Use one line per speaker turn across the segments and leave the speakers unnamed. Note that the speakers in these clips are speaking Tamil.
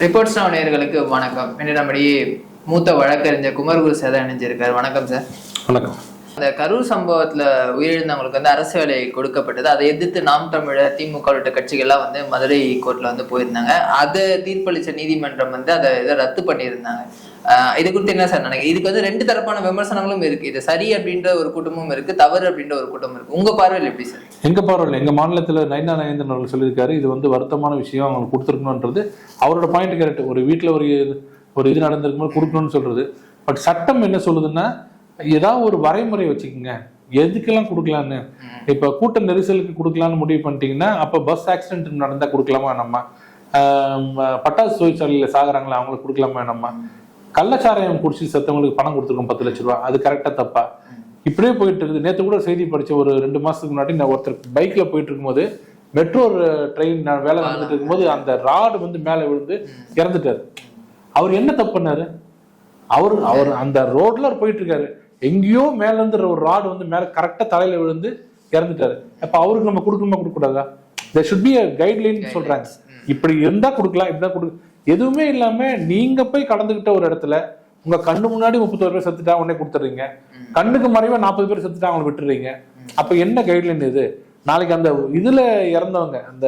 ரிப்போர்ட்ஸ் நேயர்களுக்கு வணக்கம். நம்முடைய மூத்த வழக்கறிஞர் குமரகுரு சேதா இணைஞ்சிருக்காரு. வணக்கம் சார்.
வணக்கம்.
அந்த கரூர் சம்பவத்துல உயிரிழந்தவங்களுக்கு அரசு வேலை கொடுக்கப்பட்டது. அதை எதிர்த்து நாம் தமிழர், திமுக உள்ளிட்ட கட்சிகள்லாம் மதுரை கோர்ட்ல போயிருந்தாங்க. அதை தீர்ப்பளிச்ச நீதிமன்றம் அதை இதை ரத்து பண்ணியிருந்தாங்க. இது குறித்து என்ன சார் நினைக்கிறேன்? இதுக்கு ரெண்டு தரப்பான விமர்சனங்களும் இருக்கு. இது சரி அப்படின்ற ஒரு கூட்டமும் இருக்கு, தவறு அப்படின்ற ஒரு கூட்டமும் இருக்கு. உங்க பார்வையில் எப்படி சார்?
எங்க பார்வையில் எங்க மாநிலத்துல நயனா நாகேந்திரன் அவர்கள் சொல்லியிருக்காரு, இது வருத்தமான விஷயம், அவங்க கொடுத்துருக்கணும்ன்றது அவரோட பாயிண்ட் கரெக்ட். ஒரு வீட்டுல ஒரு இது நடந்திருக்கும்போது கொடுக்கணும்னு சொல்றது. பட் சட்டம் என்ன சொல்லுதுன்னா, ஏதாவது ஒரு வரைமுறை வச்சுக்கோங்க, எதுக்கெல்லாம் கொடுக்கலான்னு. இப்ப கூட்ட நெரிசலுக்கு கொடுக்கலான்னு முடிவு பண்ணிட்டீங்கன்னா, அப்ப பஸ் ஆக்சிடென்ட் நடந்தா கொடுக்கலாமா நம்ம? பட்டாசு தொழிற்சாலையில சாகுறாங்களா, அவங்களுக்கு கொடுக்கலாமா நம்ம? கள்ளச்சாராயம் குடிச்சு செத்தவங்களுக்கு பணம் கொடுத்துருக்கோம் 10 லட்ச ரூபாய், அது கரெக்டா தப்பா? இப்படியே போயிட்டு இருக்குது. நேற்று கூட செய்தி படிச்ச, ஒரு 2 மாசத்துக்கு முன்னாடி நான் ஒருத்தர் பைக்ல போயிட்டு இருக்கும்போது, மெட்ரோ ட்ரெயின் வேலை நடந்துட்டு இருக்கும்போது அந்த ராடு மேல விழுந்து இறந்துட்டாரு. அவர் என்ன தப்பு பண்ணாரு? அவர் அந்த ரோட்ல போயிட்டு இருக்காரு, எங்கேயோ மேல இருந்து ஒரு ராடு மேல கரெக்டா தலையில விழுந்து இறந்துட்டாரு. அப்ப அவருக்கு நம்ம கொடுக்கணுமா கொடுக்க கூடாதா? There should be a guideline சொல்றாங்க. இப்படி இருந்தா கொடுக்கலாம், இப்படிதான் கொடுக்க. எதுவுமே இல்லாம நீங்க போய் கடந்துகிட்ட ஒரு இடத்துல உங்க கண்ணு முன்னாடி 31 பேர் செத்துட்டா உடனே கொடுத்துறீங்க, கண்ணுக்கு மறைவா 40 பேர் செத்துட்டா அவங்களை விட்டுறீங்க. அப்ப என்ன கைட்லைன் இது? நாளைக்கு அந்த இதுல இறந்தவங்க, அந்த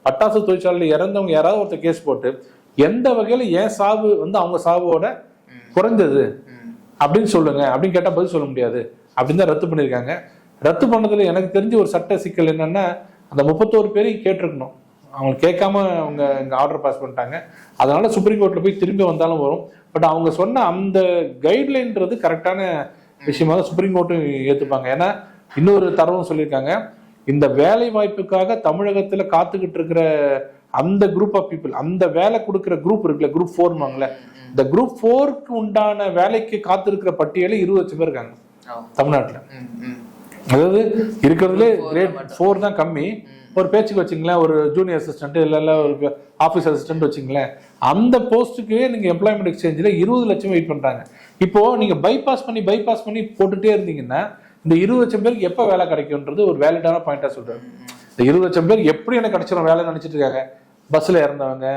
பட்டாசு தொழிற்சாலையில இறந்தவங்க யாராவது ஒருத்தர் கேஸ் போட்டு, எந்த வகையில ஏன் சாவு அவங்க சாவோட குறைந்தது அப்படின்னு சொல்லுங்க அப்படின்னு கேட்டா பதில் சொல்ல முடியாது. அப்படின்னு தான் ரத்து பண்ணியிருக்காங்க. ரத்து பண்ணதுல எனக்கு தெரிஞ்ச ஒரு சட்ட சிக்கல் என்னன்னா, அந்த 31 பேரையும் கேட்டிருக்கணும். அவங்க கேட்காம அவங்க இங்க ஆர்டர் பாஸ் பண்ணிட்டாங்க. அதனால சுப்ரீம் கோர்ட்ல போய் திரும்பி வந்தாலும் வரும். பட் அவங்க சொன்ன அந்த கைட்லைன்றது கரெக்டான விஷயமாக சுப்ரீம் கோர்ட்டும் ஏத்துப்பாங்க. ஏன்னா இன்னொரு தரவும் சொல்லியிருக்காங்க, இந்த வேலை வாய்ப்புக்காக தமிழகத்துல காத்துக்கிட்டு இருக்கிற அந்த குரூப் ஆஃப் பீப்புள், அந்த வேலை கொடுக்குற குரூப் இருக்குல்ல, குரூப் 4 இந்த குரூப் 4க்கு உண்டான வேலைக்கு காத்திருக்கிற பட்டியல 20 லட்சம் பேர் இருக்காங்க தமிழ்நாட்டுல. அதாவது இருக்கிறதுலே கிரேட் 4 தான் கம்மி. ஒரு பேச்சுக்கு வச்சுங்களேன், ஒரு ஜூனியர் அசிஸ்டன்ட் இல்ல ஒரு ஆஃபீஸ் அசிஸ்டன்ட் வச்சுங்களேன், அந்த போஸ்ட்டுக்கே நீங்க எம்ப்ளாய்மெண்ட் எக்ஸ்சேஞ்சில் 20 லட்சம் வெயிட் பண்றாங்க. இப்போ நீங்க பைபாஸ் பண்ணி போட்டுட்டே இருந்தீங்கன்னா, இந்த 20 லட்சம் பேருக்கு எப்ப வேலை கிடைக்கும்ன்றது ஒரு வேலிடான பாயிண்டா சொல்றாரு. இந்த 20 லட்சம் பேர் எப்படி எனக்கு கிடைச்சிடும் வேலை நினைச்சிட்டு இருக்காங்க. பஸ்ல இறந்தவங்க,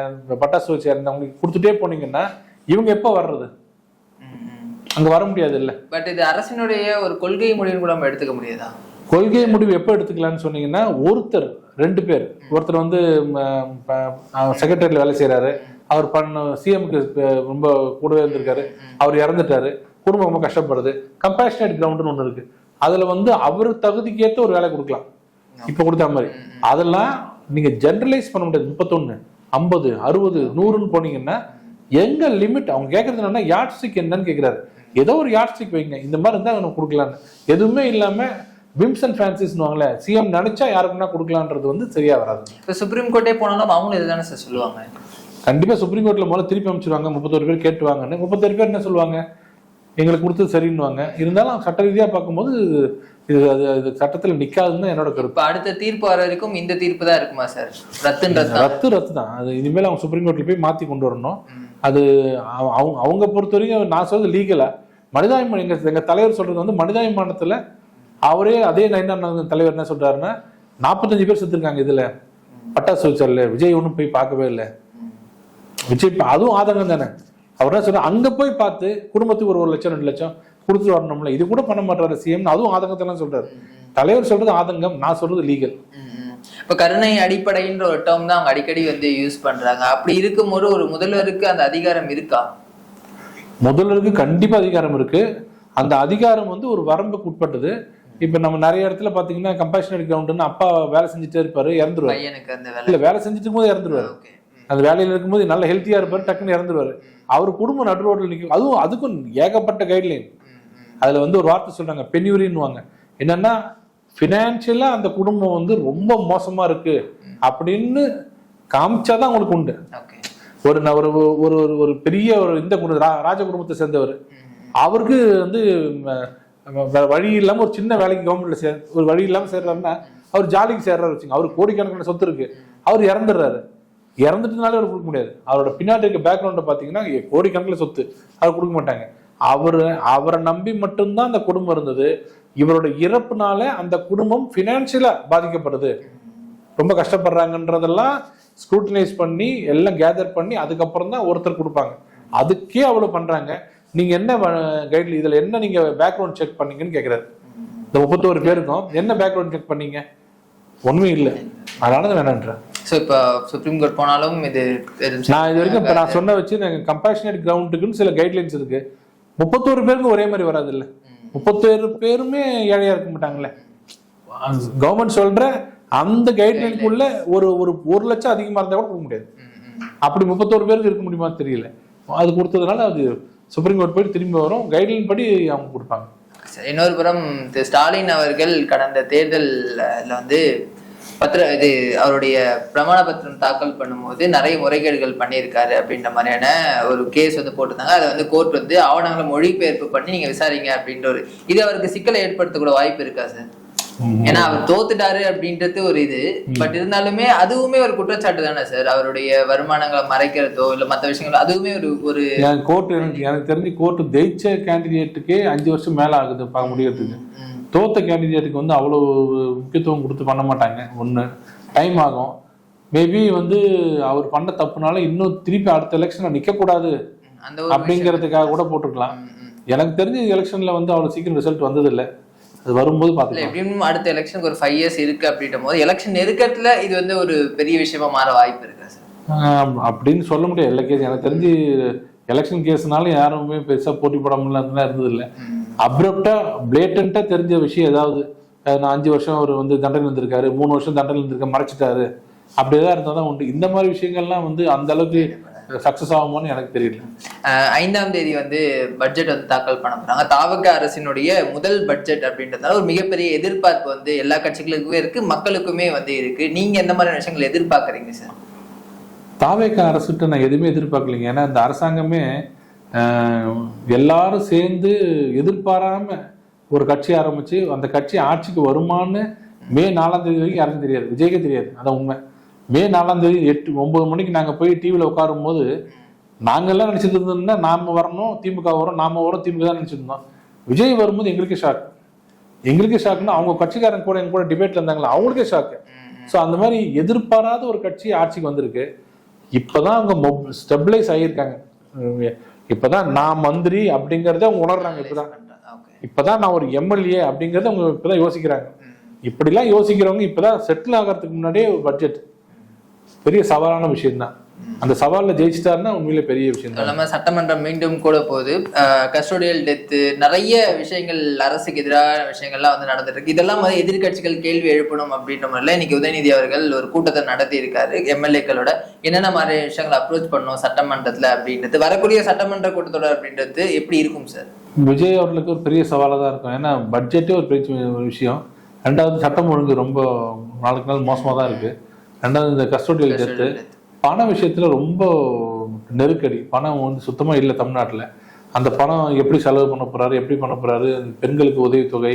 பட்டாசு வச்சு இறந்தவங்களுக்கு கொடுத்துட்டே போனீங்கன்னா இவங்க எப்ப வர்றது? அங்க வர முடியாது இல்ல. பட் இது
அரசினுடைய ஒரு கொள்கை முடிவு கூட நம்ம எடுத்துக்க முடியாதா?
கொள்கை முடிவு எப்ப எடுத்துக்கலாம்னு சொன்னீங்கன்னா, 2 பேர், ஒருத்தர் செக்ரட்டரியில வேலை செய்யறாரு, அவர் சிஎம்க்கு ரொம்ப கூடவே இருந்திருக்காரு, அவர் இறந்துட்டாரு, குடும்பம் ரொம்ப கஷ்டப்படுது. கம்பேஷனேட் கிரவுண்ட்னு ஒண்ணு இருக்கு, அதுல அவரு தகுதிக்கு ஏற்ற ஒரு வேலை கொடுக்கலாம், இப்ப கொடுத்த மாதிரி. அதெல்லாம் நீங்க ஜெனரலைஸ் பண்ண முடியாது. 31, 50, 60, 100ன்னு போனீங்கன்னா எங்க லிமிட்? அவங்க கேட்கறது என்னன்னா, யார்ட் ஸ்டிக் என்னன்னு கேட்கிறாரு. ஏதோ ஒரு யார்ட் ஸ்டிக் வைங்க, இந்த மாதிரி இருந்தா நம்ம கொடுக்கலான்னு. எதுவுமே இல்லாம விம்ஸ் அண்ட் ஃபேன்சிஸ்னுவாங்களே, சிஎம் நினைச்சா யாருக்குன்னா கொடுக்கலான்றது சரியா வராது.
இப்போ சுப்ரீம் கோர்ட்டே போனாலும் அவங்களும் இதுதானே சார் சொல்லுவாங்க.
கண்டிப்பா சுப்ரீம் கோர்ட்ல முதல்ல திருப்பி அமைச்சிருவாங்க, 31 பேர் கேட்டுவாங்கன்னு. 31 பேர் என்ன சொல்லுவாங்க? எங்களுக்கு கொடுத்தது சரின்னுவாங்க. இருந்தாலும் சட்ட ரீதியா பார்க்கும்போது இது சட்டத்துல நிக்காதுன்னு என்னோட கருத்து.
அடுத்த தீர்ப்பு வர வரைக்கும் இந்த தீர்ப்பு தான் இருக்குமா சார்?
ரத்து தான். அது இனிமேல் அவங்க சுப்ரீம் கோர்ட்ல போய் மாத்தி கொண்டு வரணும். அது அவங்க பொறுத்த வரைக்கும் நான் சொல்றது லீகலா, மனிதாபிமானம். எங்க தலைவர் சொல்றது மனிதாபிமானத்துல அவரே, அதே நயனா தலைவர் என்ன சொல்றாருன்னா, 45 பேர் செத்துருக்காங்க இதுல பட்டாசு வச்சார்ல, விஜய் ஒன்றும் போய் பார்க்கவே இல்லை. விஜய் அதுவும் ஆதங்கம் தானே. அவர் என்ன சொல்ற, அங்க போய் பார்த்து குடும்பத்துக்கு ஒரு 1 லட்சம் 2 லட்சம் கொடுத்துட்டு வரணும்ல, இது கூட பண்ண மாட்டாரு சிஎம், அதுவும் ஆதங்கத்தெல்லாம் சொல்றாரு. தலைவர் சொல்றது ஆதங்கம், நான் சொல்றது லீகல்.
இப்ப கருணை அடிப்படைன்ற ஒரு டேர்ம் தான் அவங்க அடிக்கடி யூஸ் பண்றாங்க. அப்படி இருக்கும்போது ஒரு முதல்வருக்கு அந்த அதிகாரம் இருக்கா?
முதல்வருக்கு கண்டிப்பா அதிகாரம் இருக்கு. அந்த அதிகாரம் ஒரு வரம்புக்கு உட்பட்டது. இப்ப நம்ம நிறைய இடத்துல பாத்தீங்கன்னா, கம்பேஷனேட் கிரவுண்ட்னு அப்பா வேலை செஞ்சுட்டே இருப்பாரு, இறந்துருவாரு. இல்ல, வேலை செஞ்சுட்டு இருக்கும்போது இறந்துருவாரு. அந்த வேலையில இருக்கும்போது நல்ல ஹெல்த்தியா இருப்பாரு, டக்குன்னு இறந்துருவாரு. அவர் குடும்பம் நடு ரோட்ல நிற்கும். அதுக்கும் ஏகப்பட்ட கைட்லைன். அதுல ஒரு வார்த்தை சொல்றாங்க, பென்யூரின்னுவாங்க. என்னன்னா, பினான்சியலா அந்த குடும்பம் ரொம்ப மோசமா இருக்கு அப்படின்னு காமிச்சாதான் அவங்களுக்கு உண்டு. ஒரு பெரிய இந்த ராஜ குடும்பத்தை சேர்ந்தவர், அவருக்கு வழி இல்லாம ஒரு சின்ன வேலைக்கு கவர்மெண்ட்ல ஒரு வழி இல்லாம சேர்றாருன்னா, அவர் ஜாலிக்கு சேர்றாரு வச்சுங்க. அவருக்கு கோடிக்கணக்கான சொத்து இருக்கு, அவர் இறந்துடுறாரு. இறந்துட்டனாலே அவர் கொடுக்க முடியாது. அவரோட பின்னாடி இருக்க பேக்ரவுண்ட பாத்தீங்கன்னா கோடிக்கணக்கில் சொத்து, அவர் கொடுக்க மாட்டாங்க. அவரை நம்பி மட்டும்தான் அந்த குடும்பம் இருந்தது. இவரோட இறப்புனால அந்த குடும்பம் பினான்சியலா பாதிக்கப்படுது. ரொம்ப கஷ்டப்படுறாங்கன்றதெல்லாம் ஸ்க்ரூட்டனைஸ் பண்ணி எல்லாம் கேதர் பண்ணி அதுக்கப்புறம் தான் ஒருத்தர் கொடுப்பாங்க. அதுக்கே அவ்வளோ பண்றாங்க. நீங்க என்ன கைட்ல இதுல என்ன நீங்க பேக்ரவுண்ட் செக் பண்ணீங்கன்னு கேட்கிறாரு. இந்த 31 பேருக்கும் என்ன பேக்ரவுண்ட் செக் பண்ணீங்க? ஒண்ணுமே இல்லை. அதனால தான் வேணான்றேன்.
ஸோ இப்போ சுப்ரீம் கோர்ட் போனாலும் இது
நான் இது வரைக்கும் இப்போ நான் சொன்ன வச்சு கம்பேஷனேட் கிரவுண்டுக்குன்னு சில கைட்லைன்ஸ் இருக்கு. 31 பேருக்கும் ஒரே மாதிரி வராது இல்லை. 31 பேருமே ஏழையா இருக்க மாட்டாங்களே. கவர்மெண்ட் சொல்ற அந்த கைட்லைனுக்குள்ள ஒரு 1 லட்சம் அதிகமா இருந்தா கூட கொடுக்க முடியாது. அப்படி 31 பேருக்கு இருக்க முடியுமா தெரியல. அது கொடுத்ததுனால அது சுப்ரீம் கோர்ட் போயிட்டு திரும்பி வரும். கைட்லைன் படி அவங்க கொடுப்பாங்க.
இன்னொரு புறம் திரு ஸ்டாலின் அவர்கள் கடந்த தேர்தலில் வந்து இது அவருடைய பிரமாண பத்திரம் தாக்கல் பண்ணும்போது நிறைய முறைகேடுகள் பண்ணியிருக்காரு அப்படின்ற மாதிரியான ஒரு கேஸ் வந்து போட்டிருந்தாங்க. அதை வந்து கோர்ட் வந்து ஆவணங்களை மொழிபெயர்ப்பு பண்ணி நீங்க விசாரிங்க அப்படின்ற இது அவருக்கு சிக்கலை ஏற்படுத்தக்கூட வாய்ப்பு இருக்கா சார்? ஏன்னா அவர் தோத்துட்டாரு அப்படின்றது ஒரு இது. பட் இருந்தாலுமே அதுவுமே ஒரு குற்றச்சாட்டு தானே சார். அவருடைய வருமானங்களை மறைக்கிறதோ இல்ல மற்ற விஷயங்களோ அதுவுமே ஒரு
கோர்ட் எனக்கு தெரிஞ்சு கோர்ட் ஜெயிச்ச கேண்டிடேட்டுக்கே 5 வருஷம் மேல ஆகுது பார்க்க முடியறதுக்கு. தோத்த கேண்டிடேட்டுக்கு வந்து அவ்வளவு முக்கியத்துவம் கொடுத்து பண்ண மாட்டாங்க. ஒண்ணு டைம் ஆகும். மேபி வந்து அவர் பண்ண தப்புனால இன்னும் திருப்பி அடுத்த எலெக்ஷன்ல நிக்க கூடாது அப்படிங்கிறதுக்காக கூட போட்டிருக்கலாம். எனக்கு தெரிஞ்ச எலெக்ஷன்ல வந்து அவ்வளவு சீக்கிரம் ரிசல்ட் வந்தது இல்லை. அது வரும்போது பார்த்துக்கலாம்.
எப்படியும் அடுத்த எலெக்ஷனுக்கு ஒரு 5 years இருக்கு அப்படின்ற போது எலெக்ஷன் நெருக்கத்துல இது வந்து ஒரு பெரிய விஷயமா மாற வாய்ப்பு இருக்கா சார்?
அப்படின்னு சொல்ல முடியாது. எல்லா கேஸ் எனக்கு தெரிஞ்சு எலெக்ஷன் கேஸ்னாலும் யாருமே பெருசா போட்டி போட முடியலாம் இருந்தது இல்லை. அப்ரப்டா பிளேட்டன்ட்டா தெரிஞ்ச விஷயம் ஏதாவது நான் 5 வருஷம் அவர் வந்து தண்டனை வந்திருக்காரு, 3 வருஷம் தண்டனை வந்திருக்காரு, மறைச்சிட்டாரு, அப்படியேதான் இருந்தால் தான் உண்டு. இந்த மாதிரி விஷயங்கள்லாம் வந்து அந்த அளவுக்கு சக்சஸ் ஆகுமோன்னு எனக்கு தெரியல.
5ஆம் தேதி வந்து பட்ஜெட் வந்து தாக்கல் பண்ண போறாங்க. தாவக அரசினுடைய முதல் பட்ஜெட் அப்படின்றதுனால ஒரு மிகப்பெரிய எதிர்பார்ப்பு வந்து எல்லா கட்சிகளுக்குமே இருக்கு, மக்களுக்குமே வந்து இருக்கு. நீங்க எந்த மாதிரி விஷயங்கள் எதிர்பார்க்கறீங்க சார்?
தாவேக அரசுட்டு நான் எதுவுமே எதிர்பார்க்கலைங்க. ஏன்னா இந்த அரசாங்கமே எல்லாரும் சேர்ந்து எதிர்பாராம ஒரு கட்சி ஆரம்பிச்சு அந்த கட்சி ஆட்சிக்கு வருமானு மே 4ஆம் தேதி வரைக்கும் யாருக்கும் தெரியாது. விஜய்க்கே தெரியாது. அதான் உண்மை. மே 4ஆம் தேதி 8-9 மணிக்கு நாங்க போய் டிவியில உட்காரும் போது நாங்கெல்லாம் நினைச்சிட்டு இருந்தோம்னா நாம வரணும், திமுக வரும், நாம வரும், திமுக தான் நினைச்சிருந்தோம். விஜய் வரும்போது எங்களுக்கே ஷாக்னா அவங்க கட்சிக்காரங்க கூட எங்க கூட டிபேட்ல இருந்தாங்களா அவங்களுக்கே ஷாக்கு. ஸோ அந்த மாதிரி எதிர்பாராத ஒரு கட்சி ஆட்சிக்கு வந்திருக்கு. இப்பதான் அவங்க ஸ்டெபிளைஸ் ஆகியிருக்காங்க. இப்பதான் நான் மந்திரி அப்படிங்கறத அவங்க உணர்றாங்க. இப்பதான் நான் ஒரு எம்எல்ஏ அப்படிங்கறத அவங்க இப்பதான் யோசிக்கிறாங்க. இப்படிலாம் யோசிக்கிறவங்க இப்பதான் செட்டில் ஆகிறதுக்கு முன்னாடியே பட்ஜெட் பெரிய சவாலான விஷயம் தான். அந்த சவால்ல ஜெயிச்சிட்டாருன்னா உண்மையிலே பெரிய விஷயம் தான்.
நம்ம சட்டமன்றம் மீண்டும் கூட போகுது. கஸ்டோடியல் டெத்து, நிறைய விஷயங்கள் அரசுக்கு எதிரான விஷயங்கள்லாம் வந்து நடந்துட்டு இருக்கு. இதெல்லாம் வந்து எதிர்கட்சிகள் கேள்வி எழுப்பணும் அப்படின்ற மாதிரில இன்னைக்கு உதயநிதி அவர்கள் ஒரு கூட்டத்தை நடத்தி இருக்காரு. எம்எல்ஏக்களோட என்னென்ன மாதிரி விஷயங்களை அப்ரோச் பண்ணணும் சட்டமன்றத்துல அப்படின்றது, வரக்கூடிய சட்டமன்ற கூட்டத்தொடர் அப்படின்றது எப்படி இருக்கும் சார்?
விஜய் அவர்களுக்கு ஒரு பெரிய சவாலாக தான் இருக்கும். ஏன்னா பட்ஜெட்டே ஒரு பெரிய விஷயம். ரெண்டாவது சட்டம் ஒழுங்கு ரொம்ப நாளுக்கு நாள் மோசமாக தான் இருக்கு. ரெண்டாவது இந்த கஸ்டோடியல் டெத்து, பண விஷயத்துல ரொம்ப நெருக்கடி. பணம் வந்து சுத்தமா இல்லை தமிழ்நாட்டில். அந்த பணம் எப்படி செலவு பண்ண போறாரு, எப்படி பண்ண போறாரு, பெண்களுக்கு உதவித்தொகை,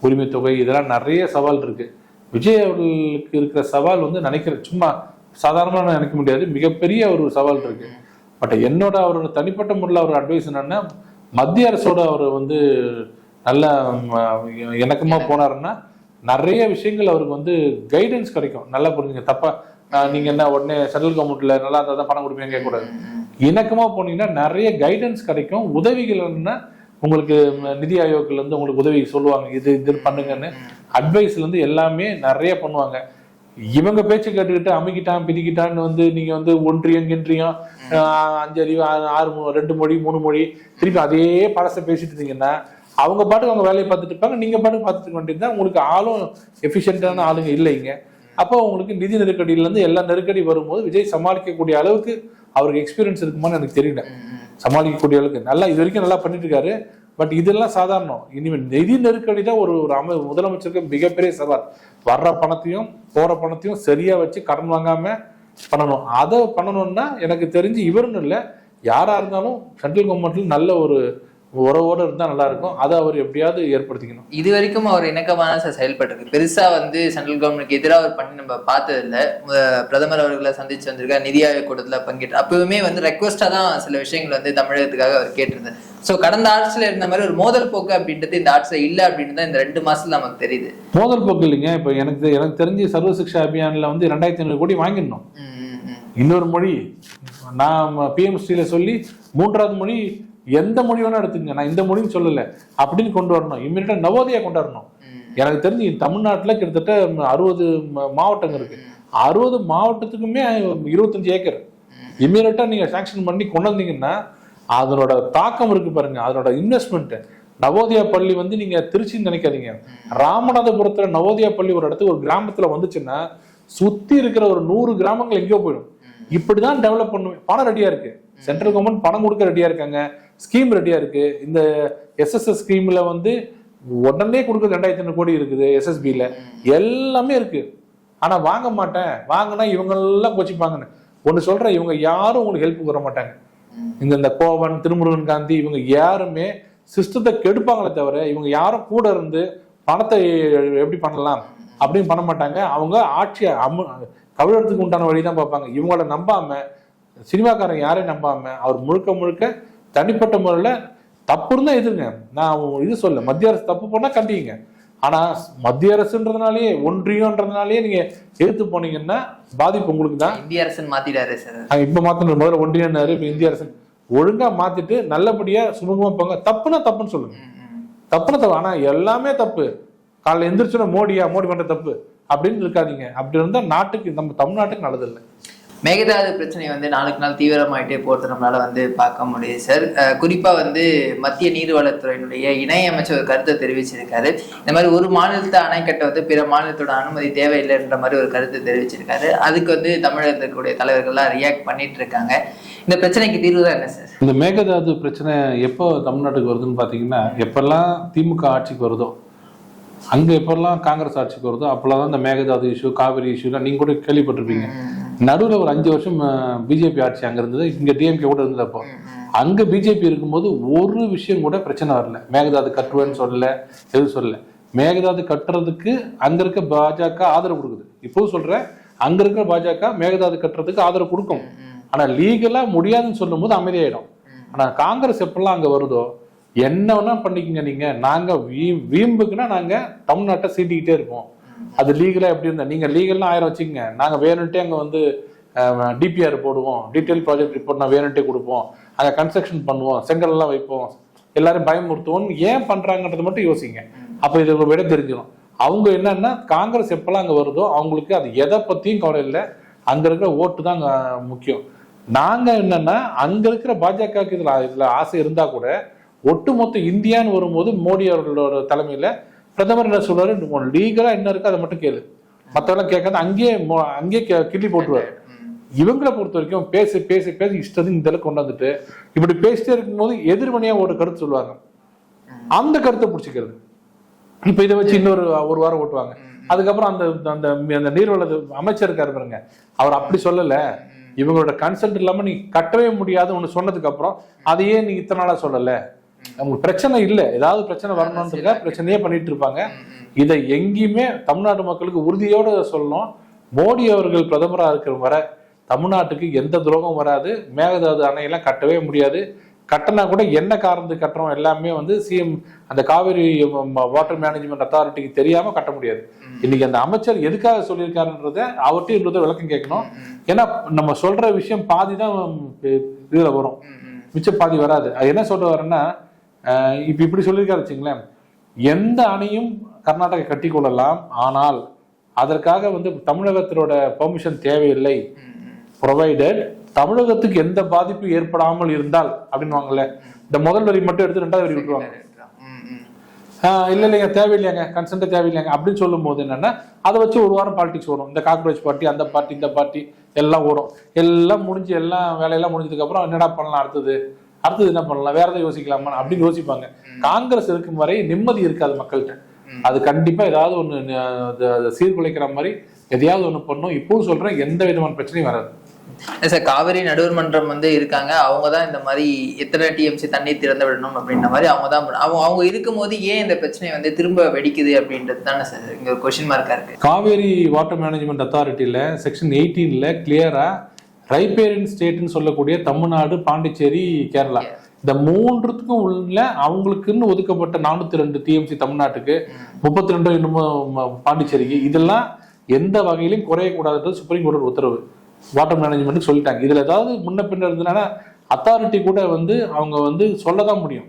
உரிமை தொகை, இதெல்லாம் நிறைய சவால் இருக்கு. விஜய் அவர்களுக்கு இருக்கிற சவால் வந்து நினைக்கிறேன் சும்மா சாதாரணமாக நினைக்க முடியாது, மிகப்பெரிய ஒரு சவால் இருக்கு. பட் என்னோட அவரோட தனிப்பட்ட முறையில் அவர் அட்வைஸ் என்னன்னா, மத்திய அரசோட அவர் வந்து நல்ல இணக்கமா போனாருன்னா நிறைய விஷயங்கள் அவருக்கு வந்து கைடன்ஸ் கிடைக்கும். நல்லா புரிஞ்சுங்க. தப்பா நீங்க என்ன உடனே சென்ட்ரல் கவர்மெண்ட்ல நல்லா இருந்தால் தான் பணம் கொடுப்பீங்க கேட்கக்கூடாது. இணக்கமா போனீங்கன்னா நிறைய கைடன்ஸ் கிடைக்கும். உதவிகள்னா உங்களுக்கு நிதி ஆயோக்ல இருந்து உங்களுக்கு உதவி சொல்லுவாங்க, இது பண்ணுங்கன்னு அட்வைஸ்ல இருந்து எல்லாமே நிறைய பண்ணுவாங்க. இவங்க பேச்சு கேட்டுக்கிட்டு அமைக்கிட்டான் பிதிக்கிட்டான்னு வந்து நீங்க வந்து ஒன்றியம் 5 அறிவு 6 2 மொழி 3 மொழி திருப்பி அதே பழச பேசிட்டு இருந்தீங்கன்னா அவங்க பாட்டுக்கு அவங்க வேலையை பார்த்துட்டு இருப்பாங்க. நீங்க பாட்டுக்கு பார்த்துட்டு வேண்டியதுதான். உங்களுக்கு ஆளும் எஃபிஷியன்டான ஆளுங்க இல்லைங்க. அப்போ உங்களுக்கு நிதி நெருக்கடியில இருந்து எல்லா நெருக்கடி வரும்போது விஜய் சமாளிக்கக்கூடிய அளவுக்கு அவருக்கு எக்ஸ்பீரியன்ஸ் இருக்குமான்னு எனக்கு தெரியல. சமாளிக்கக்கூடிய அளவுக்கு நல்லா இது வரைக்கும் நல்லா பண்ணிட்டு இருக்காரு. பட் இதெல்லாம் சாதாரணம். இனிமேல் நிதி நெருக்கடி தான் ஒரு முதலமைச்சருக்கு மிகப்பெரிய சவால். வர்ற பணத்தையும் போற பணத்தையும் சரியா வச்சு கடன் வாங்காம பண்ணணும். அதை பண்ணணும்னா எனக்கு தெரிஞ்சு இவருன்னு இல்லை, யாரா இருந்தாலும் சென்ட்ரல் கவர்மெண்ட்ல நல்ல ஒரு உறவோடு இருந்தா நல்லா இருக்கும். அதை அவர் எப்படியாவது ஏற்படுத்திக்கணும்.
இது வரைக்கும் அவர் இணக்கமான செயல்பட்டு பெருசா வந்து சென்ட்ரல் கவர்மெண்ட்க்கு எதிராக அவர் பண்ணி நம்ம பார்த்தது இல்லை. பிரதமர் அவர்களை சந்திச்சு வந்திருக்காரு, நிதி ஆயோக் கூட்டத்துல பங்கேற்று அப்பவுமே வந்து ரெக்வஸ்டா தான் சில விஷயங்கள் வந்து தமிழகத்துக்காக அவர் கேட்டிருந்தார். சோ கடந்த ஆட்சியில இருந்த மாதிரி ஒரு மோதல் போக்கு அப்படின்றது இந்த ஆட்சியில இல்ல அப்படின்னு தான் இந்த 2 மாசத்துல நமக்கு தெரியுது.
மோதல் போக்கு இல்லைங்க. இப்ப எனக்கு தெரிஞ்சு சர்வ சிக்ஷா அபியான்ல வந்து 2500 கோடி வாங்கிடணும். இன்னொரு மொழி நான் பிஎம்ஸ்டில சொல்லி 3வது மொழி எந்த மொழி வேணா எடுத்துங்க, நான் இந்த மொழின்னு சொல்லல, அப்படின்னு கொண்டு வரணும். இம்மிடியா நவோதயா கொண்டு வரணும். எனக்கு தெரிஞ்சு தமிழ்நாட்டுல கிட்டத்தட்ட 60 மாவட்டங்கள் இருக்கு. 60 மாவட்டத்துக்குமே 25 ஏக்கர் இம்மிடியா நீங்க சாங்ஷன் பண்ணி கொண்டு வந்தீங்கன்னா அதனோட தாக்கம் இருக்கு பாருங்க, அதனோட இன்வெஸ்ட்மெண்ட். நவோதயா பள்ளி வந்து நீங்க திருச்சின்னு நினைக்காதீங்க, ராமநாதபுரத்துல நவோதயா பள்ளி ஒரு இடத்துக்கு ஒரு கிராமத்துல வந்துச்சுன்னா சுத்தி இருக்கிற ஒரு 100 கிராமங்கள் எங்கேயோ போயிடும். இப்படிதான் டெவலப் பண்ணுவேன். பணம் ரெடியா இருக்கு, சென்ட்ரல் கவர்மெண்ட் பணம் கொடுக்க ரெடியா இருக்காங்க, ஸ்கீம் ரெடியா இருக்கு. இந்த எஸ்எஸ்எஸ் ஸ்கீம்ல வந்து உடனே கொடுக்க 2500 கோடி இருக்குது, எஸ்எஸ்பில எல்லாமே இருக்கு. ஆனா வாங்க மாட்டேன், வாங்கினா இவங்க எல்லாம் கோச்சிப்பாங்கன்னு ஒண்ணு சொல்றேன். இவங்க யாரும் உங்களுக்கு ஹெல்ப் வர மாட்டாங்க. இந்த கோவன், திருமுருகன் காந்தி இவங்க யாருமே சிஸ்டத்தை கெடுப்பாங்களே தவிர இவங்க யாரும் கூட இருந்து பணத்தை எப்படி பண்ணலாம் அப்படின்னு பண்ண மாட்டாங்க. அவங்க ஆட்சியை கவிழத்துக்கு உண்டான வழிதான் பார்ப்பாங்க. இவங்கள நம்பாம, சினிமாக்காரன் யாரையும் நம்பாம, அவர் முழுக்க முழுக்க தனிப்பட்ட முறையில தப்பு இருந்தா எதிர்ங்க. நான் இது சொல்ல, மத்திய அரசு தப்பு பண்ணா கண்டிங்க. ஆனா மத்திய அரசுன்றதுனாலயே ஒன்றியம்ன்றதுனாலயே நீங்க எதிர்த்து போனீங்கன்னா பாதிப்பு உங்களுக்கு தான்.
இந்திய அரசு மாத்திட்டாரு சார்.
இப்ப மாத்தணும், முதல்ல ஒன்றியம்னாரு, இப்ப இந்திய அரசு. ஒழுங்கா மாத்திட்டு நல்லபடியா சுமூகமா போங்க. தப்புனா தப்புன்னு சொல்லுங்க, தப்புனா தப்பு. ஆனா எல்லாமே தப்பு, காலைல எந்திரிச்சுன்னா மோடி பண்ற தப்பு அப்படின்னு இருக்காதீங்க. அப்படி இருந்தா நாட்டுக்கு, நம்ம தமிழ்நாட்டுக்கு நல்லதில்லை.
மேகதாது பிரச்சனை வந்து நாளுக்கு நாள் தீவிரமாயிட்டே போறது நம்மளால வந்து பார்க்க முடியுது சார். குறிப்பா வந்து மத்திய நீர்வளத்துறையினுடைய இணை அமைச்சர் ஒரு கருத்தை தெரிவிச்சிருக்காரு. இந்த மாதிரி ஒரு மாநிலத்தை அணை கட்ட வந்து பிற மாநிலத்தோட அனுமதி தேவையில்லைன்ற மாதிரி ஒரு கருத்தை தெரிவிச்சிருக்காரு. அதுக்கு வந்து தமிழகத்திற்குடைய தலைவர்கள்லாம் ரியாக்ட் பண்ணிட்டு இருக்காங்க. இந்த பிரச்சனைக்கு தீர்வு தான் என்ன சார்?
இந்த மேகதாது பிரச்சனை எப்போ தமிழ்நாட்டுக்கு வருதுன்னு பாத்தீங்கன்னா, எப்பெல்லாம் திமுக ஆட்சிக்கு வருதோ, அங்க எப்பெல்லாம் காங்கிரஸ் ஆட்சிக்கு வருதோ அப்பெல்லாம் இந்த மேகதாது இஷ்யூ, காவிரி இஷ்யூலாம் நீங்க கூட கேள்விப்பட்டிருப்பீங்க. நடுவில் ஒரு 5 வருஷம் பிஜேபி ஆட்சி அங்க இருந்தது, இங்க டிஎம்கே கூட இருந்தப்போ அங்க பிஜேபி இருக்கும்போது ஒரு விஷயம் கூட பிரச்சனை வரல. மேகதாது கட்டுவேன்னு சொல்லல, எதுவும் சொல்லல. மேகதாது கட்டுறதுக்கு அங்க இருக்க பாஜக ஆதரவு கொடுக்குது. இப்போ சொல்றேன், அங்க இருக்கிற பாஜக மேகதாது கட்டுறதுக்கு ஆதரவு கொடுக்கும். ஆனா லீகலா முடியாதுன்னு சொல்லும் போது அமைதியாயிடும். ஆனா காங்கிரஸ் எப்பெல்லாம் அங்க வருதோ, என்ன வேணா பண்ணிக்கங்க நீங்க, நாங்க வீம்புக்குன்னா நாங்க தமிழ்நாட்டை சீட்டிக்கிட்டே இருப்போம். அது லீகலா எப்படி இருந்தா நீங்க லீகல்லாம் 1000 வச்சுக்கங்க, நாங்க வேணும்ட்டே அங்க வந்து டிபிஆர் போடுவோம், டீடைல் ப்ராஜெக்ட் ரிப்போர்ட் நான் வேணும்ட்டே கொடுப்போம், அங்க கன்ஸ்ட்ரக்ஷன் பண்ணுவோம், செங்கல் எல்லாம் வைப்போம், எல்லாரும் பயமுறுத்துவோம். ஏன் பண்றாங்கன்றது மட்டும் யோசிங்க. அப்ப இது விட தெரிஞ்சிடும். அவங்க என்னன்னா, காங்கிரஸ் எப்பெல்லாம் அங்க வருதோ அவங்களுக்கு அது எதை பத்தியும் கவலை இல்லை, அங்க இருக்கிற ஓட்டு தான் முக்கியம். நாங்க என்னன்னா, அங்க இருக்கிற பாஜகவுக்கு இதுல ஆசை இருந்தா கூட ஒட்டுமொத்த இந்தியான்னு வரும்போது மோடி அவர்களோட தலைமையில பிரதமர் என்ன சொல்றாரு, லீகலா என்ன இருக்கு அதை மட்டும் கேளு, மத்தவெல்லாம் கேட்காது, அங்கேயே கிள்ளி போட்டுருவாரு. இவங்களை பொறுத்த வரைக்கும் பேசி பேசி பேசி இஷ்டத்துக்கு இந்த அளவுக்கு கொண்டு வந்துட்டு இப்படி பேசிட்டே இருக்கும்போது எதிர்மனையா ஒரு கருத்து சொல்லுவாங்க, அந்த கருத்தை பிடிச்சிக்கிறது. இப்ப இதை வச்சு இன்னொரு ஒரு வாரம் ஓட்டுவாங்க. அதுக்கப்புறம் அந்த நீர்வள அமைச்சர் இருக்காரு பாருங்க, அவர் அப்படி சொல்லல, இவங்களோட கன்சல்ட் இல்லாம நீ கட்டவே முடியாது ஒண்ணு சொன்னதுக்கு அப்புறம் அதையே நீ இத்தனை நாளா சொல்லல, உங்களுக்கு பிரச்சனை இல்லை, ஏதாவது பிரச்சனை வரணும்ன்றதுக்காக பிரச்சனையே பண்ணிட்டு இருப்பாங்க. இதை எங்கேயுமே தமிழ்நாட்டு மக்களுக்கு உறுதியோட சொல்லணும், மோடி அவர்கள் பிரதமரா இருக்கிற வரை தமிழ்நாட்டுக்கு எந்த துரோகம் வராது. மேகதாது அணையெல்லாம் கட்டவே முடியாது. கட்டினா கூட என்ன காரணத்துக்கு கட்டுறோம் எல்லாமே வந்து சிஎம் அந்த காவிரி வாட்டர் மேனேஜ்மெண்ட் அத்தாரிட்டிக்கு தெரியாம கட்ட முடியாது. இன்னைக்கு அந்த அமைச்சர் எதுக்காக சொல்லியிருக்காருன்றத அவர்கிட்ட இருந்ததை விளக்கம் கேட்கணும். ஏன்னா நம்ம சொல்ற விஷயம் பாதி தான் இதுல வரும், மிச்ச பாதி வராது. அது என்ன சொல்ல வரேன்னா, இப்படி சொல்லியிருக்காரு வச்சுங்களேன், எந்த அணையும் கர்நாடகா கட்டி கொள்ளலாம், ஆனால் அதற்காக வந்து தமிழகத்தினோட பெர்மிஷன் தேவையில்லை, ப்ரொவைடட் தமிழகத்துக்கு எந்த பாதிப்பு ஏற்படாமல் இருந்தால் அப்படின்வாங்கல்ல. இந்த முதல் வரி மட்டும் எடுத்து 2வது வரி விட்டுருவாங்க. இல்லைங்க தேவையில்லையாங்க, கன்சென்ட் தேவையில்லைங்க அப்படின்னு சொல்லும் போது என்னன்னா, அதை வச்சு ஒரு வாரம் பாலிடிக்ஸ் வரும். இந்த காக்ரோச் பார்ட்டி, அந்த பார்ட்டி, இந்த பார்ட்டி எல்லாம் ஓடும். எல்லாம் முடிஞ்சு எல்லாம் வேலையெல்லாம் முடிஞ்சதுக்கு அப்புறம் என்னடா பண்ணலாம், அடுத்தது என்ன பண்ணலாம், வேற எதாவது யோசிக்கலாமா அப்படின்னு யோசிப்பாங்க. காங்கிரஸ் இருக்கும் வரை நிம்மதி இருக்காது மக்கள்கிட்ட. அது கண்டிப்பா ஏதாவது ஒண்ணு சீர்குலைக்கிற மாதிரி எதையாவது ஒண்ணு பண்ணும். இப்போது சொல்றேன், எந்த விதமான பிரச்சனையும் வராது
சார். காவிரி நடுவர் மன்றம் வந்து இருக்காங்க, அவங்கதான் இந்த மாதிரி எத்தனை டிஎம்சி தண்ணீர் திறந்து விடணும் அப்படின்ற மாதிரி அவங்க இருக்கும் போது ஏன் இந்த பிரச்சனை வந்து திரும்ப வெடிக்குது அப்படின்றது தானே சார் இங்க ஒரு கொஸ்டின் மார்க்கா இருக்கு.
காவேரி வாட்டர் மேனேஜ்மெண்ட் அத்தாரிட்டியில செக்ஷன் 18ல கிளியரா ரைப்பேரியன் ஸ்டேட்னு சொல்லக்கூடிய தமிழ்நாடு, பாண்டிச்சேரி, கேரளா இந்த மூன்றுத்துக்கும் உள்ள அவங்களுக்குன்னு ஒதுக்கப்பட்ட 402 டிஎம்சி தமிழ்நாட்டுக்கு, 32 இன்னமும் பாண்டிச்சேரிக்கு, இதெல்லாம் எந்த வகையிலும் குறையக்கூடாதுன்றது சுப்ரீம் கோர்ட் உத்தரவு வாட்டர் மேனேஜ்மெண்ட் சொல்லிட்டாங்க. இதுல ஏதாவது முன்ன பின்ன இருந்ததுன்னா அத்தாரிட்டி கூட அவங்க சொல்லதான் முடியும்.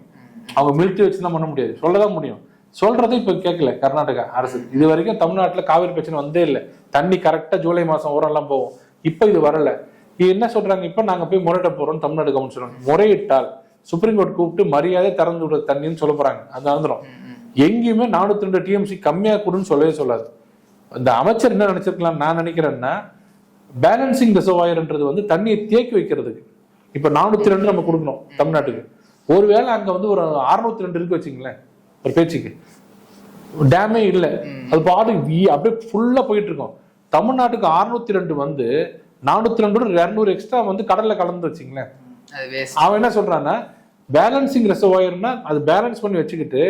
அவங்க மிலிட்டரி வச்சுதான் பண்ண முடியாது, சொல்லதான் முடியும். சொல்றதை இப்ப கேட்கல கர்நாடகா அரசு. இது வரைக்கும் தமிழ்நாட்டுல காவிரி பிரச்சனை வந்தே இல்லை. தண்ணி கரெக்டா ஜூலை மாசம் ஓரெல்லாம் போகும். இப்ப இது வரல. இது என்ன சொல்றாங்க, இப்ப நாங்க போய் முறையிட போறோம் தமிழ்நாடு கவர்மெண்ட் சொல்றாங்க. முறையிட்டால் சுப்ரீம் கோர்ட் கூப்பிட்டு மரியாதை திறந்து விடுற தண்ணின்னு சொல்ல போறாங்க. அது வந்துடும். எங்கேயுமே 402 டிஎம்சி கம்மியா கூடுன்னு சொல்லவே சொல்லாது. இந்த அமைச்சர் என்ன நினைச்சிருக்கலாம் நான் நினைக்கிறேன்னா, பேலன்சிங் ரிசர்வாயர்ன்றது தண்ணியை தேக்கி வைக்கிறதுக்கு. இப்ப 402 நம்ம கொடுக்கணும் தமிழ்நாட்டுக்கு. ஒருவேளை அங்க ஒரு 602 இருக்கு வச்சுங்களேன், ஒரு பேச்சுக்கு டேமே இல்லை, அது பாட்டு அப்படியே ஃபுல்லா போயிட்டு இருக்கோம். தமிழ்நாட்டுக்கு 602 402 200 எக்ஸ்ட்ரா கடல்ல கலந்து வச்சுங்களேன். அவன் என்ன சொல்றான்னா, பேலன்சிங் ரிசர்வாயர்னா அது பேலன்ஸ் பண்ணி வச்சுக்கிட்டு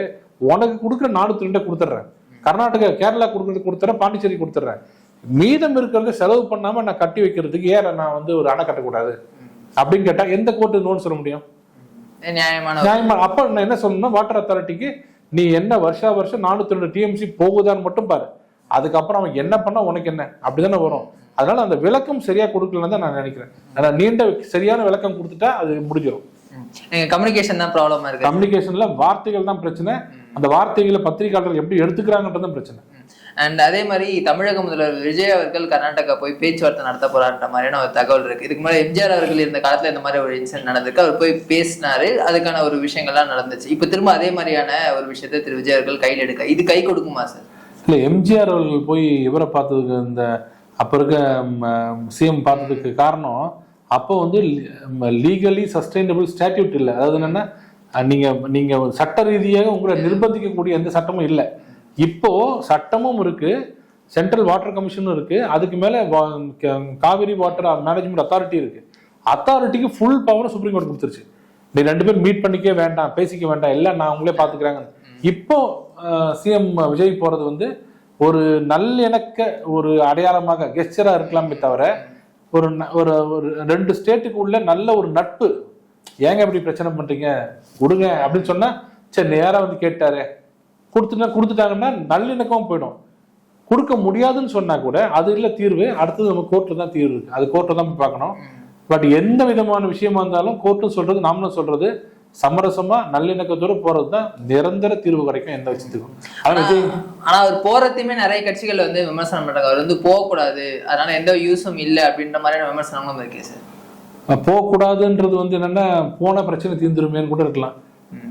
உனக்கு கொடுக்குற 402 கொடுத்துட்றேன், கர்நாடகா கேரளா கொடுத்துறேன், பாண்டிச்சேரி கொடுத்துட்றேன், மீதம் இருக்கிறத செலவு பண்ணாம நான் கட்டி வைக்கிறதுக்கு ஏன் நான் ஒரு அணை கட்டக்கூடாது அப்படின்னு கேட்டா எந்த கோர்ட்டு நோன்னு சொல்ல முடியும்? நியாயமான. அப்ப நான் என்ன சொல்லணும்னா, வாட்டர் அத்தாரிட்டிக்கு நீ என்ன வருஷம் 402 டிஎம்சி போகுதான்னு மட்டும் பாரு, அதுக்கப்புறம் அவன் என்ன பண்ணா உனக்கு என்ன, அப்படிதானே வரும். அதனால அந்த விளக்கம் சரியா கொடுக்கலன்னு தான் நான் நினைக்கிறேன். ஆனா நீண்ட சரியான விளக்கம் கொடுத்துட்டா அது முடிஞ்சிடும்.
கம்யூனிகேஷன் தான் ப்ராப்ளமா இருக்கு.
கம்யூனிகேஷன்ல வார்த்தைகள் தான் பிரச்சனை. அந்த வார்த்தைகளை பத்திரிகையாளர்கள் எப்படி எடுத்துக்கிறாங்கன்றதும் பிரச்சனை.
அண்ட் அதே மாதிரி தமிழக முதல்வர் விஜய் அவர்கள் கர்நாடகா போய் பேச்சுவார்த்தை நடத்த போறான்ற மாதிரியான ஒரு தகவல் இருக்கு. இதுக்கு முன்னாடி எம்ஜிஆர் அவர்கள் இருந்த காலத்துல இந்த மாதிரி ஒரு இன்சிடென்ட் நடந்திருக்கு. அவர் போய் பேசினாரு, அதுக்கான ஒரு விஷயங்கள்லாம் நடந்துச்சு. இப்ப திரும்ப அதே மாதிரியான ஒரு விஷயத்தை திரு விஜய் அவர்கள் கையில் எடுக்க இது கை கொடுக்குமா சார்?
இல்ல, எம்ஜிஆர் அவர்கள் போய் இவரை பார்த்ததுக்கு, இந்த அப்ப இருக்க சிஎம் பார்த்ததுக்கு காரணம், அப்போ லீகலி சஸ்டைனபிள் ஸ்டாட்யூட் இல்லை. அதாவது என்னன்னா, நீங்க சட்ட ரீதியாக உங்களை நிர்பந்திக்கக்கூடிய எந்த சட்டமும் இல்லை. இப்போ சட்டமும் இருக்கு, சென்ட்ரல் வாட்டர் கமிஷனும் இருக்கு, அதுக்கு மேல காவிரி வாட்டர் மேனேஜ்மெண்ட் அத்தாரிட்டி இருக்கு. அத்தாரிட்டிக்கு ஃபுல் பவர் சுப்ரீம் கோர்ட் கொடுத்துருச்சு. நீ 2 பேரும் மீட் பண்ணிக்க வேண்டாம், பேசிக்க வேண்டாம், எல்லாம் நான் உங்களே பாத்துக்கிறாங்க. இப்போ சிஎம் விஜய் போறது ஒரு நல்லிணக்க ஒரு அடையாளமாக கெஸ்டரா இருக்கலாமே தவிர, ஒரு 2 ஸ்டேட்டுக்கு உள்ள நல்ல ஒரு நட்பு, ஏங்க இப்படி பிரச்சனை பண்றீங்க கொடுங்க அப்படின்னு சொன்னா சரி நேரா கேட்டாரு கொடுத்துட்டாங்கன்னா நல்லிணக்கம் போயிடும். கொடுக்க முடியாதுன்னு சொன்னா கூட அது இல்ல தீர்வு, அடுத்தது நம்ம கோர்ட்ல தான் தீர்வு இருக்கு, அது கோர்ட்ல தான் பார்க்கணும். பட் எந்த விதமான விஷயமா இருந்தாலும் கோர்ட்டும் சொல்றது நாமளும் சொல்றது சமரசமா நல்லிணக்கத்தோட போறதுதான் நிரந்தர தீர்வு கிடைக்கும் எந்த விஷயத்துக்கும்.
ஆனா அவர் போறதையுமே நிறைய கட்சிகள் விமர்சனம் பண்றாங்க, அவர் போகக்கூடாது, அதனால எந்த யூஸும் இல்லை அப்படின்ற மாதிரியான விமர்சனங்களும் இருக்கு சார்.
போகக்கூடாதுன்றது என்னன்னா, போன பிரச்சனை தீர்ந்துருமேன்னு கூட இருக்கலாம்,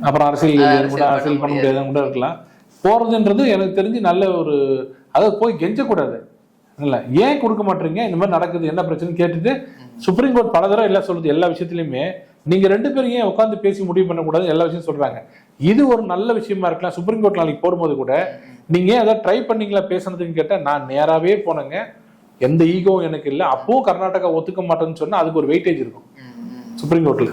அப்புறம் அரசியல் பண்ண முடியாதுன்னு கூட இருக்கலாம். போறதுன்றது எனக்கு தெரிஞ்சு நல்ல ஒரு, அதாவது போய் கெஞ்சக்கூடாது இல்ல, ஏன் கொடுக்க மாட்டீங்க, இந்த மாதிரி நடக்குது என்ன பிரச்சனை கேட்டுட்டு சுப்ரீம் கோர்ட் பல தடவை எல்லாம் சொல்லுது. எல்லா விஷயத்திலயுமே நீங்க 2 பேரும் ஏன் உட்காந்து பேசி முடிவு பண்ணக்கூடாது, எல்லா விஷயம் சொல்றாங்க. இது ஒரு நல்ல விஷயமா இருக்கலாம். சுப்ரீம் கோர்ட் நாளைக்கு போடும்போது கூட நீங்க ஏதாவது ட்ரை பண்ணீங்களா பேசுறதுன்னு கேட்டா, நான் நேராவே போனேங்க, எந்த ஈகோவும் எனக்கு இல்லை, அப்பவும் கர்நாடகா ஒத்துக்க மாட்டேன்னு சொன்னா அதுக்கு ஒரு வெயிட்டேஜ் இருக்கும் சுப்ரீம் கோர்ட்ல.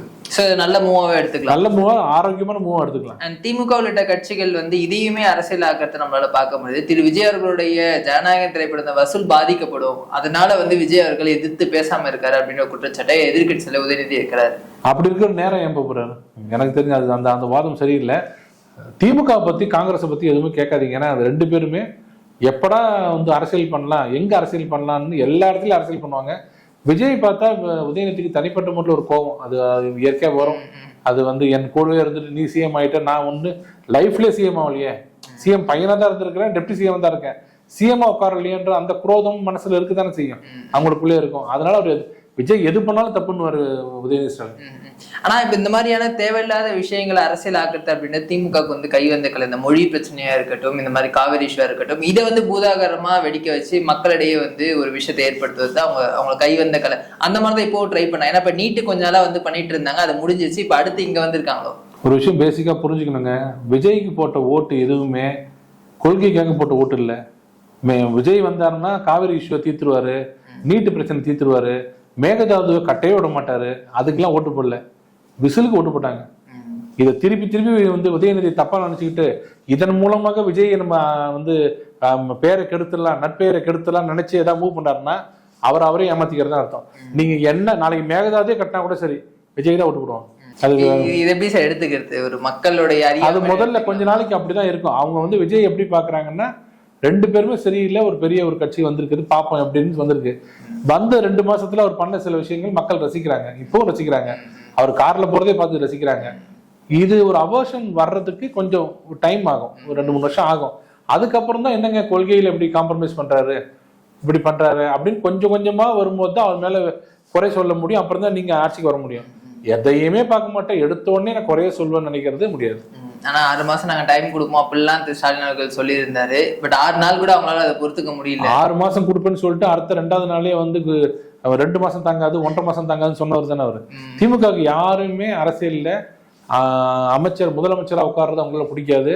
நல்ல மூவாவே எடுத்துக்கலாம்,
நல்ல மூவா, ஆரோக்கியமான மூவா எடுத்துக்கலாம்.
அண்ட் திமுக உள்ளிட்ட கட்சிகள் இதையுமே அரசியல் ஆக்கிறத நம்மளால பார்க்க முடியுது. திரு விஜய் அவர்களுடைய ஜனநாயக திரைப்பட வசூல் பாதிக்கப்படும், அதனால விஜய் அவர்கள் எதிர்த்து பேசாம இருக்காரு அப்படின்ற குற்றச்சாட்டை எதிர்கட்சியில உதயநிதி இருக்கிறாரு.
அப்படி இருக்கிற நேரம் ஏன் போறாரு எனக்கு தெரிஞ்சு அது அந்த வாதம் சரியில்லை. திமுக பத்தி காங்கிரஸை பத்தி எதுவுமே கேட்காதீங்க. ஏன்னா அது 2 பேருமே எப்படா அரசியல் பண்ணலாம், எங்க அரசியல் பண்ணலாம்னு எல்லா இடத்துலயும் அரசியல் பண்ணுவாங்க. விஜய் பார்த்தா உதயநிதிக்கு தனிப்பட்ட முறையில் ஒரு கோபம், அது இயற்கையா வரும். அது என் கூடவே இருந்துட்டு நீ சிஎம் ஆயிட்ட, நான் லைஃப்லயே சிஎம் ஆகலையே, சிஎம் பையனா தான் இருந்திருக்கிறேன், டெப்டி சிஎம் தான் இருக்கேன், சிஎம்மா உட்காரலையன்ற அந்த குரோதம் மனசுல இருக்குதானே செய்யும், அவங்களுக்குள்ளே இருக்கும். அதனால ஒரு விஜய் எது பண்ணாலும் தப்புன்னு உதயநிதி ஸ்டாலின்.
ஆனா இப்ப இந்த மாதிரியான தேவையில்லாத விஷயங்களை அரசியல் ஆக்குறது அப்படின்னு திமுக கை வந்தக்கல, இந்த மொழி பிரச்சனையா இருக்கட்டும், இந்த மாதிரி காவிரி இஷ்யூவா இருக்கட்டும், இதை பூதாகரமா வெடிக்க வச்சு மக்களிடையே ஒரு விஷயத்தை ஏற்படுத்துவது அவங்க கை வந்த கலை. அந்த மாதிரிதான் இப்போ ட்ரை பண்ணாங்க. ஏன்னா இப்ப நீட்டு கொஞ்ச நாளா பண்ணிட்டு இருந்தாங்க, அது முடிஞ்சிச்சு, இப்ப அடுத்து இங்க வந்திருக்காங்களோ.
ஒரு விஷயம் பேசிக்கா புரிஞ்சுக்கணுங்க, விஜய்க்கு போட்ட ஓட்டு எதுவுமே கொள்கைக்காக போட்ட ஓட்டு இல்லை. விஜய் வந்தாருன்னா காவிரி இஷ்யூவை தீர்த்துருவாரு, நீட்டு பிரச்சனை தீர்த்துருவாரு, மேகதாதுவை கட்டையே விட மாட்டாரு, அதுக்கெல்லாம் ஓட்டு போடல, விசிலுக்கு ஓட்டு போட்டாங்க. இதை திருப்பி உதயநிதி தப்பா நினைச்சுக்கிட்டு இதன் மூலமாக விஜய் நம்ம பேரை கெடுத்துடலாம், நட்பெயரை கெடுத்துடலாம் நினைச்சு ஏதாவது மூவ் பண்ணாருன்னா அவரே ஏமாத்திக்கிறதா அர்த்தம். நீங்க என்ன நாளைக்கு மேகதாதே கட்டினா கூட சரி, விஜய் தான் ஓட்டு போடுவாங்க. அது
இது எப்படி சார் எடுத்துக்கிறது ஒரு மக்களுடைய
அது முதல்ல கொஞ்ச நாளைக்கு அப்படிதான் இருக்கும். அவங்க வந்து விஜய் எப்படி பாக்குறாங்கன்னா, 2 பேருமே சரியில்லை, ஒரு பெரிய ஒரு கட்சி வந்திருக்குது பாப்போம் அப்படின்னு வந்திருக்கு. வந்த 2 மாசத்துல அவர் பண்ண சில விஷயங்கள் மக்கள் ரசிக்கிறாங்க, இப்பவும் ரசிக்கிறாங்க. அவர் கார்ல போறதே பார்த்து ரசிக்கிறாங்க. இது ஒரு அபோஷன் வர்றதுக்கு கொஞ்சம் டைம் ஆகும், ஒரு 2-3 வருஷம் ஆகும். அதுக்கப்புறம் தான் என்னங்க கொள்கையில எப்படி காம்ப்ரமைஸ் பண்றாரு, இப்படி பண்றாரு அப்படின்னு கொஞ்சம் கொஞ்சமா வரும்போது தான் அவர் மேல குறை சொல்ல முடியும். அப்புறம் தான் நீங்க ஆட்சிக்கு வர முடியும். எதையுமே பார்க்க மாட்டேன், எடுத்த உடனே நான் குறைய சொல்வேன்னு நினைக்கிறது முடியாது.
ஆனா 6 மாசம் நாங்க டைம் கொடுப்போம் அப்படிலாம் ஸ்டாலின் அவர்கள் சொல்லியிருந்தாரு. பட் 6 நாள் கூட அவங்களால அதை பொறுத்துக்க முடியல.
6 மாசம் கொடுப்பேன்னு சொல்லிட்டு அடுத்த 2வது நாளே வந்து 2 மாசம் தாங்காது, 1.5 மாசம் தாங்காதுன்னு சொன்னவர் தானே அவரு. திமுகவுக்கு யாருமே அரசியல்ல அமைச்சர் முதலமைச்சரா உட்கார்றது அவங்களால பிடிக்காது.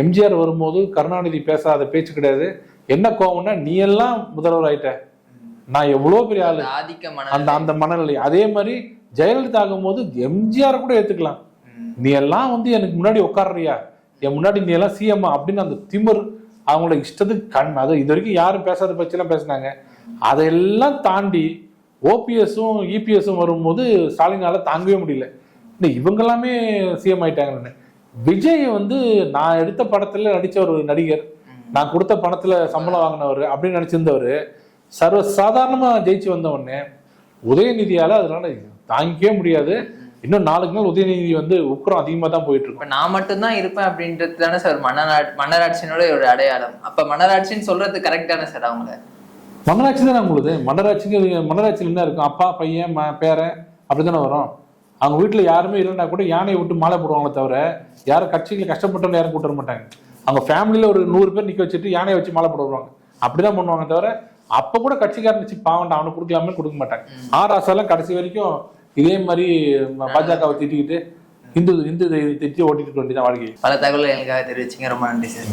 எம்ஜிஆர் வரும்போது கருணாநிதி பேசாத பேச்சு கிடையாது. என்ன கோவம்னா, நீ எல்லாம் முதல்வர் ஆயிட்ட, நான் எவ்வளவு பெரிய ஆளு, அந்த மனநிலை. அதே மாதிரி ஜெயலலிதா ஆகும் போது எம்ஜிஆர் கூட ஏத்துக்கலாம், நீ எல்லாம் வந்து எனக்கு முன்னாடி உட்கார்றியா, என் முன்னாடி நீ எல்லாம் சிஎம் அப்படின்னு அந்த திமிர் அவங்களோட இஷ்டத்துக்கு அதை இது வரைக்கும் யாரும் பேசாத பட்செல்லாம் பேசினாங்க. அதையெல்லாம் தாண்டி ஓபிஎஸும் இபிஎஸும் வரும்போது ஸ்டாலினால தாங்கவே முடியல. இவங்க எல்லாமே சிஎம் ஆயிட்டாங்கன்னு. விஜய் வந்து நான் எடுத்த படத்துல நடிச்ச ஒரு நடிகர், நான் கொடுத்த பணத்துல சம்பளம் வாங்கினவர் அப்படின்னு நினைச்சிருந்தவர் சர்வ சாதாரணமா ஜெயிச்சு வந்த உடனே உதயநிதியால அதனால தாங்கிக்கவே முடியாது. இன்னும் 4 நாள் உதயநிதி வந்து உக்கரம் அதிகமா தான் போயிட்டு இருக்கும்.
நான் மட்டும்தான் இருப்பேன் அப்படின்றது தானே சார் மன்னராட்சியினோட ஒரு அடையாளம். அப்ப மன்னராட்சின்னு சொல்றது கரெக்ட் தானே சார்? அவங்கள
மன்னராட்சி தானே உங்களுக்கு. மன்னராட்சியில் என்ன இருக்கும், அப்பா பையன் பேரன் அப்படித்தானே வரும். அவங்க வீட்டுல யாருமே இல்லைன்னா கூட யானையை விட்டு மாலை போடுவாங்களே தவிர யாரும் கட்சிகளை கஷ்டப்பட்டவங்க யாரும் கூட்ட மாட்டாங்க. அவங்க ஃபேமிலியில ஒரு 100 பேர் நிக்க வச்சுட்டு யானையை வச்சு மாலை போடுவாங்க, அப்படிதான் பண்ணுவாங்க தவிர அப்ப கூட கட்சிக்காரன் வச்சு பாவண்டா அவனை கொடுக்கலாமே கொடுக்க மாட்டாங்க. ஆராசெல்லாம் கடைசி வரைக்கும் இதே மாதிரி பாஜகவை திட்டிக்கிட்டு இந்து திட்டி ஓட்டிட்டு வேண்டியதான் வாழ்க்கை.
பல தகவல்கள் எனக்காக தெரிவிச்சிங்க, ரொம்ப நன்றி சார்.